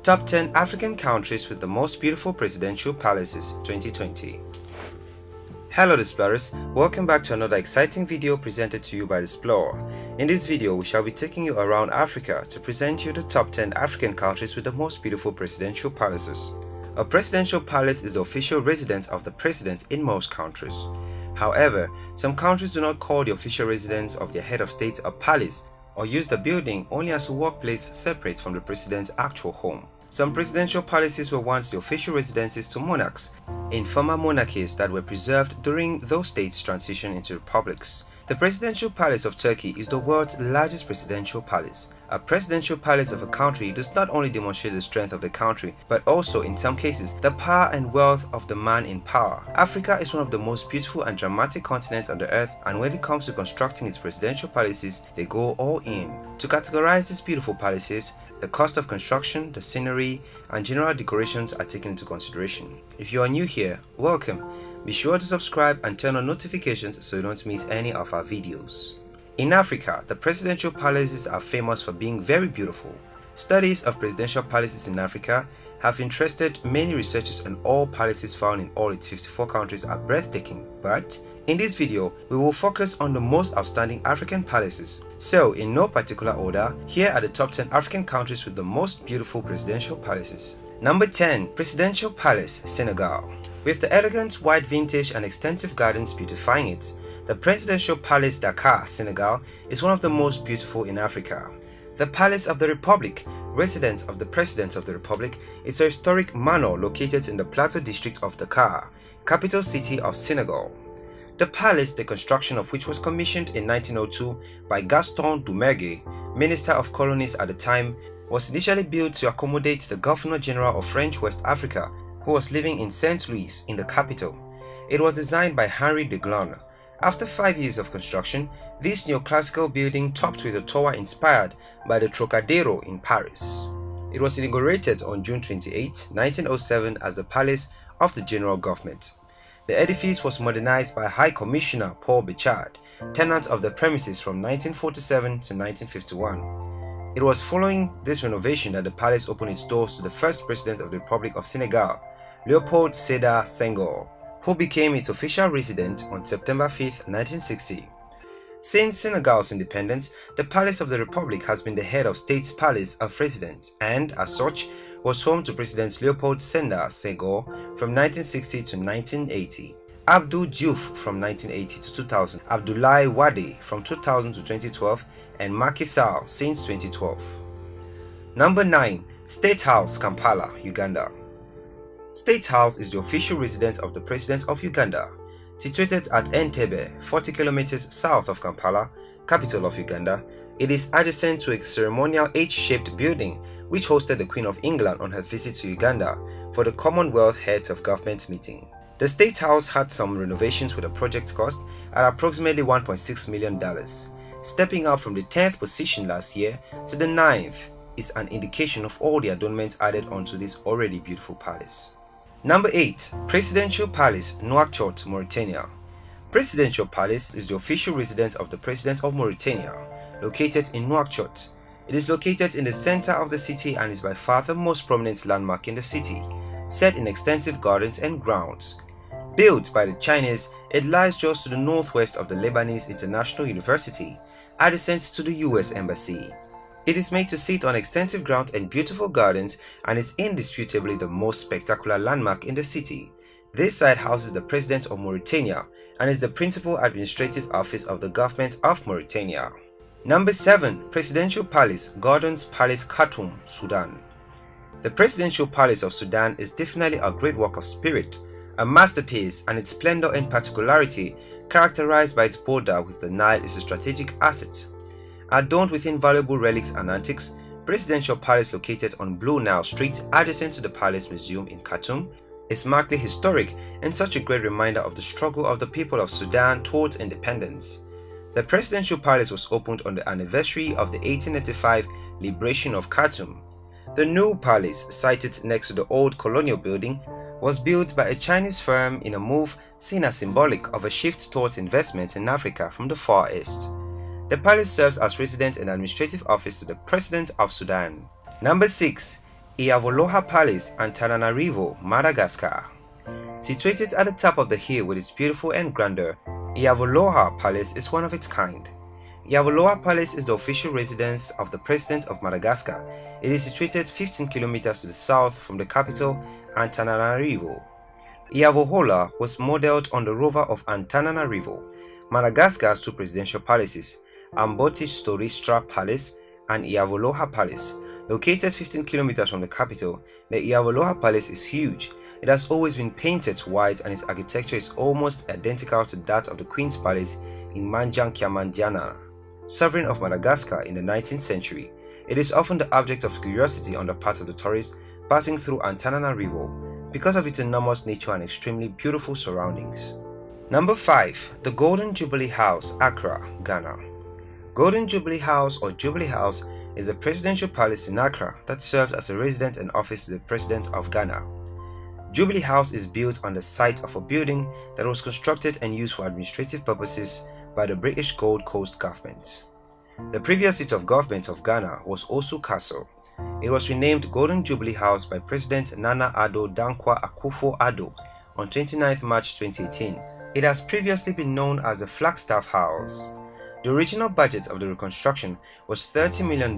Top 10 African countries with the most beautiful presidential palaces 2020. Hello Explorers, welcome back to another exciting video presented to you by the Explorer. In this video, we shall be taking you around Africa to present you the top 10 African countries with the most beautiful presidential palaces. A presidential palace is the official residence of the president in most countries. However, some countries do not call the official residence of their head of state a palace or use the building only as a workplace separate from the president's actual home. Some presidential palaces were once the official residences to monarchs in former monarchies that were preserved during those states' transition into republics. The Presidential Palace of Turkey is the world's largest presidential palace. A presidential palace of a country does not only demonstrate the strength of the country, but also, in some cases, the power and wealth of the man in power. Africa is one of the most beautiful and dramatic continents on the earth, and when it comes to constructing its presidential palaces, they go all in. To categorize these beautiful palaces, the cost of construction, the scenery, and general decorations are taken into consideration. If you are new here, welcome. Be sure to subscribe and turn on notifications so you don't miss any of our videos. In Africa, the presidential palaces are famous for being very beautiful. Studies of presidential palaces in Africa have interested many researchers, and all palaces found in all its 54 countries are breathtaking. But in this video, we will focus on the most outstanding African palaces. So, in no particular order, here are the top 10 African countries with the most beautiful presidential palaces. Number 10. Presidential Palace, Senegal. With the elegant white vintage and extensive gardens beautifying it, the Presidential Palace Dakar, Senegal is one of the most beautiful in Africa. The Palace of the Republic, residence of the President of the Republic, is a historic manor located in the Plateau district of Dakar, capital city of Senegal. The palace, the construction of which was commissioned in 1902 by Gaston Doumergue, Minister of Colonies at the time, was initially built to accommodate the Governor General of French West Africa, who was living in Saint Louis in the capital. It was designed by Henri de Glonne. After 5 years of construction, this neoclassical building topped with a tower inspired by the Trocadero in Paris. It was inaugurated on June 28, 1907 as the Palace of the General Government. The edifice was modernized by High Commissioner Paul Béchard, tenant of the premises from 1947 to 1951. It was following this renovation that the palace opened its doors to the first president of the Republic of Senegal, Léopold Sédar Senghor, who became its official resident on September 5, 1960. Since Senegal's independence, the Palace of the Republic has been the head of state's palace of residence and, as such, was home to Presidents Léopold Sédar Senghor from 1960 to 1980, Abdou Diouf from 1980 to 2000, Abdoulaye Wade from 2000 to 2012, and Macky Sall since 2012. Number 9. State House, Kampala, Uganda. State House is the official residence of the President of Uganda. Situated at Entebbe, 40 kilometers south of Kampala, capital of Uganda, it is adjacent to a ceremonial H-shaped building which hosted the Queen of England on her visit to Uganda for the Commonwealth Heads of Government meeting. The State House had some renovations with a project cost at approximately $1.6 million. Stepping up from the 10th position last year to the 9th is an indication of all the adornments added onto this already beautiful palace. Number 8. Presidential Palace, Nouakchott, Mauritania. Presidential Palace is the official residence of the President of Mauritania, located in Nouakchott. It is located in the center of the city and is by far the most prominent landmark in the city, set in extensive gardens and grounds. Built by the Chinese, it lies just to the northwest of the Lebanese International University, adjacent to the US Embassy. It is made to sit on extensive grounds and beautiful gardens and is indisputably the most spectacular landmark in the city. This site houses the President of Mauritania and is the principal administrative office of the government of Mauritania. Number 7. Presidential Palace, Gordon's Palace, Khartoum, Sudan. The Presidential Palace of Sudan is definitely a great work of spirit, a masterpiece, and its splendor and particularity, characterized by its border with the Nile, is a strategic asset. Adorned with invaluable relics and antiques, Presidential Palace located on Blue Nile Street adjacent to the Palace Museum in Khartoum is markedly historic and such a great reminder of the struggle of the people of Sudan towards independence. The Presidential Palace was opened on the anniversary of the 1885 liberation of Khartoum. The new palace, sited next to the old colonial building, was built by a Chinese firm in a move seen as symbolic of a shift towards investment in Africa from the Far East. The palace serves as resident and administrative office to the President of Sudan. Number 6. Iyavoloha Palace, Antananarivo, Madagascar. Situated at the top of the hill with its beautiful and grandeur, Iyavoloha Palace is one of its kind. Iyavoloha Palace is the official residence of the President of Madagascar. It is situated 15 kilometers to the south from the capital, Antananarivo. Iyavoloha was modeled on the rover of Antananarivo, Madagascar's two presidential palaces, Amboti-Storistra Palace and Iyavoloha Palace. Located 15 kilometers from the capital, the Iyavoloha Palace is huge. It has always been painted white and its architecture is almost identical to that of the Queen's Palace in Manjang-Kiamandiana, sovereign of Madagascar in the 19th century. It is often the object of curiosity on the part of the tourists passing through Antananarivo because of its enormous nature and extremely beautiful surroundings. Number 5. The Golden Jubilee House, Accra, Ghana. Golden Jubilee House or Jubilee House is a presidential palace in Accra that serves as a residence and office to the President of Ghana. Jubilee House is built on the site of a building that was constructed and used for administrative purposes by the British Gold Coast government. The previous seat of government of Ghana was Osu Castle. It was renamed Golden Jubilee House by President Nana Addo Dankwa Akufo-Addo on 29 March 2018. It has previously been known as the Flagstaff House. The original budget of the reconstruction was $30 million,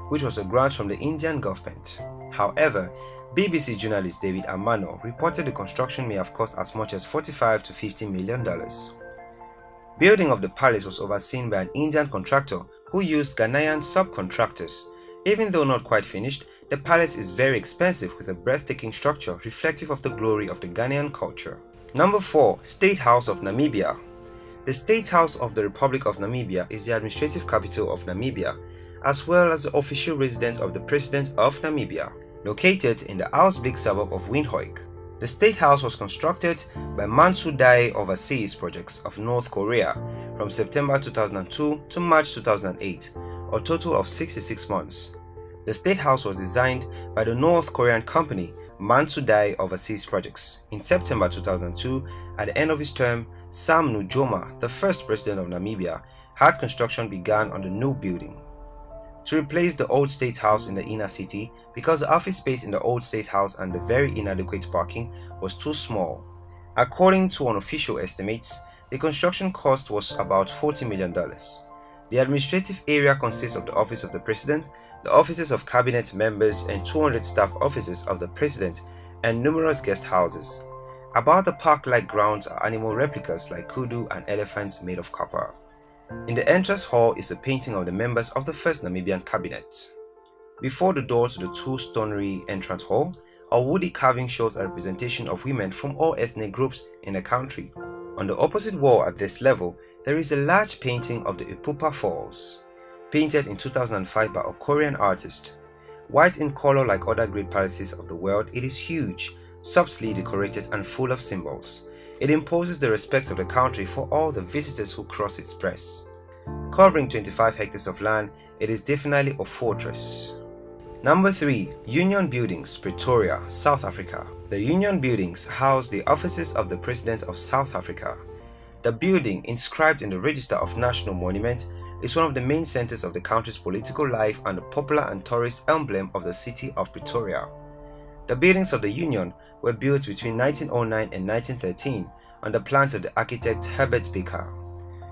which was a grant from the Indian government. However, BBC journalist David Amano reported the construction may have cost as much as $45 to $50 million. Building of the palace was overseen by an Indian contractor who used Ghanaian subcontractors. Even though not quite finished, the palace is very expensive with a breathtaking structure reflective of the glory of the Ghanaian culture. Number 4. State House of Namibia. The State House of the Republic of Namibia is the administrative capital of Namibia, as well as the official residence of the President of Namibia, located in the Ausblik suburb of Windhoek. The State House was constructed by Mansu Dae Overseas Projects of North Korea from September 2002 to March 2008, a total of 66 months. The State House was designed by the North Korean company Mansu Dae Overseas Projects. In September 2002, at the end of his term, Sam Nujoma, the first president of Namibia, had construction begun on the new building to replace the old State House in the inner city because the office space in the old State House and the very inadequate parking was too small. According to unofficial estimates, the construction cost was about $40 million. The administrative area consists of the office of the president, the offices of cabinet members and 200 staff offices of the president and numerous guest houses. About the park-like grounds are animal replicas like kudu and elephants made of copper. In the entrance hall is a painting of the members of the first Namibian cabinet. Before the door to the two-story entrance hall, a woody carving shows a representation of women from all ethnic groups in the country. On the opposite wall at this level, there is a large painting of the Ipupa Falls, painted in 2005 by a Korean artist. White in color like other great palaces of the world, it is huge, subtly decorated and full of symbols. It imposes the respect of the country for all the visitors who cross its press. Covering 25 hectares of land, it is definitely a fortress. Number 3. Union Buildings, Pretoria, South Africa. The Union Buildings house the offices of the President of South Africa. The building, inscribed in the Register of National Monuments, is one of the main centers of the country's political life and the popular and tourist emblem of the city of Pretoria. The buildings of the Union were built between 1909 and 1913 on the plans of the architect Herbert Baker.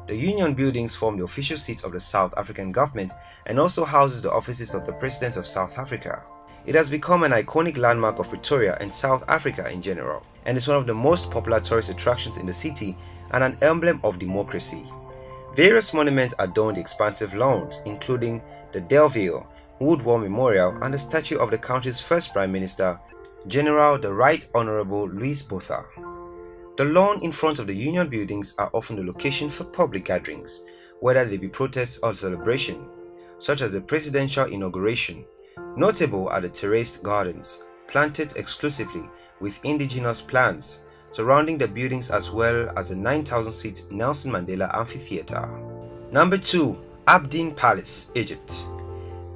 The Union Buildings form the official seat of the South African government and also houses the offices of the President of South Africa. It has become an iconic landmark of Pretoria and South Africa in general, and is one of the most popular tourist attractions in the city and an emblem of democracy. Various monuments adorn the expansive lawns, including the Delville Wood War Memorial and the statue of the country's first Prime Minister, General the Right Honorable Louis Botha. The lawn in front of the Union Buildings are often the location for public gatherings, whether they be protests or celebration, such as the presidential inauguration. Notable are the terraced gardens, planted exclusively with indigenous plants, surrounding the buildings, as well as the 9,000-seat Nelson Mandela Amphitheatre. Number 2. Abdeen Palace, Egypt.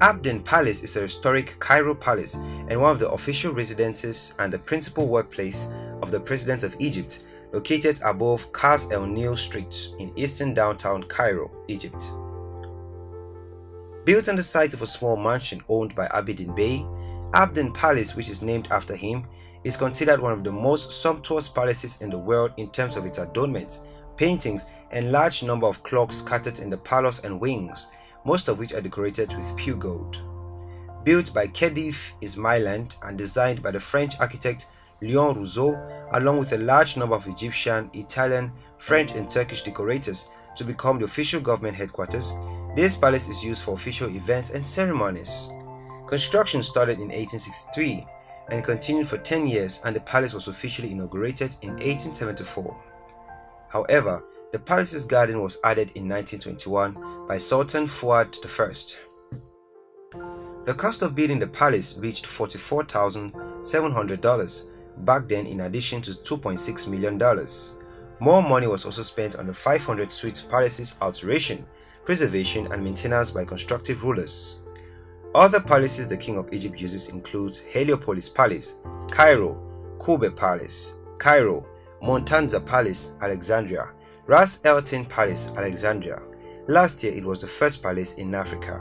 Abdeen Palace is a historic Cairo palace and one of the official residences and the principal workplace of the President of Egypt, located above Qas El Nil Street in eastern downtown Cairo, Egypt. Built on the site of a small mansion owned by Abidin Bey, Abdin Palace, which is named after him, is considered one of the most sumptuous palaces in the world in terms of its adornments, paintings, and large number of clocks scattered in the palace and wings, most of which are decorated with pure gold. Built by Khedive Ismailand and designed by the French architect Léon Rousseau, along with a large number of Egyptian, Italian, French, and Turkish decorators to become the official government headquarters, this palace is used for official events and ceremonies. Construction started in 1863 and continued for 10 years, and the palace was officially inaugurated in 1874. However, the palace's garden was added in 1921 by Sultan Fuad I. The cost of building the palace reached $44,700 back then, in addition to $2.6 million. More money was also spent on the 500 suites palace's alteration, preservation, and maintenance by constructive rulers. Other palaces the King of Egypt uses includes Heliopolis Palace, Cairo, Kobe Palace, Cairo, Montanza Palace, Alexandria, Ras El Tin Palace, Alexandria. Last year it was the first palace in Africa.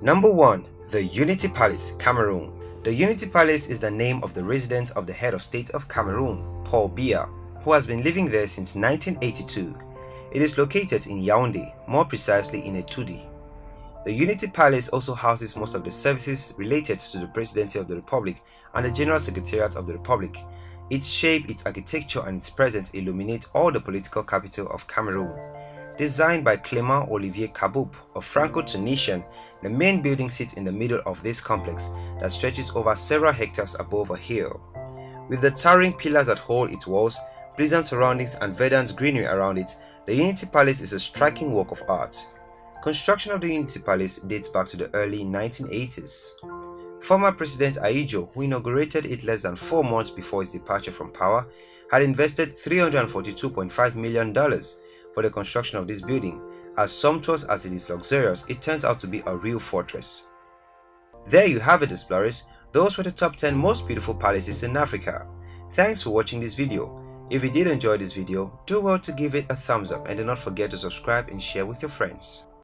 Number 1. The Unity Palace, Cameroon. The Unity Palace is the name of the residence of the head of state of Cameroon, Paul Biya, who has been living there since 1982. It is located in Yaoundé, more precisely in Etoudi. The Unity Palace also houses most of the services related to the Presidency of the Republic and the General Secretariat of the Republic. Its shape, its architecture, and its presence illuminate all the political capital of Cameroon. Designed by Clément Olivier Kaboub, a Franco-Tunisian, the main building sits in the middle of this complex that stretches over several hectares above a hill. With the towering pillars that hold its walls, pleasant surroundings, and verdant greenery around it, the Unity Palace is a striking work of art. Construction of the Unity Palace dates back to the early 1980s. Former President Ahidjo, who inaugurated it less than 4 months before his departure from power, had invested $342.5 million for the construction of this building. As sumptuous as it is luxurious, it turns out to be a real fortress. There you have it, explorers. Those were the top 10 most beautiful palaces in Africa. Thanks for watching this video. If you did enjoy this video, do well to give it a thumbs up and do not forget to subscribe and share with your friends.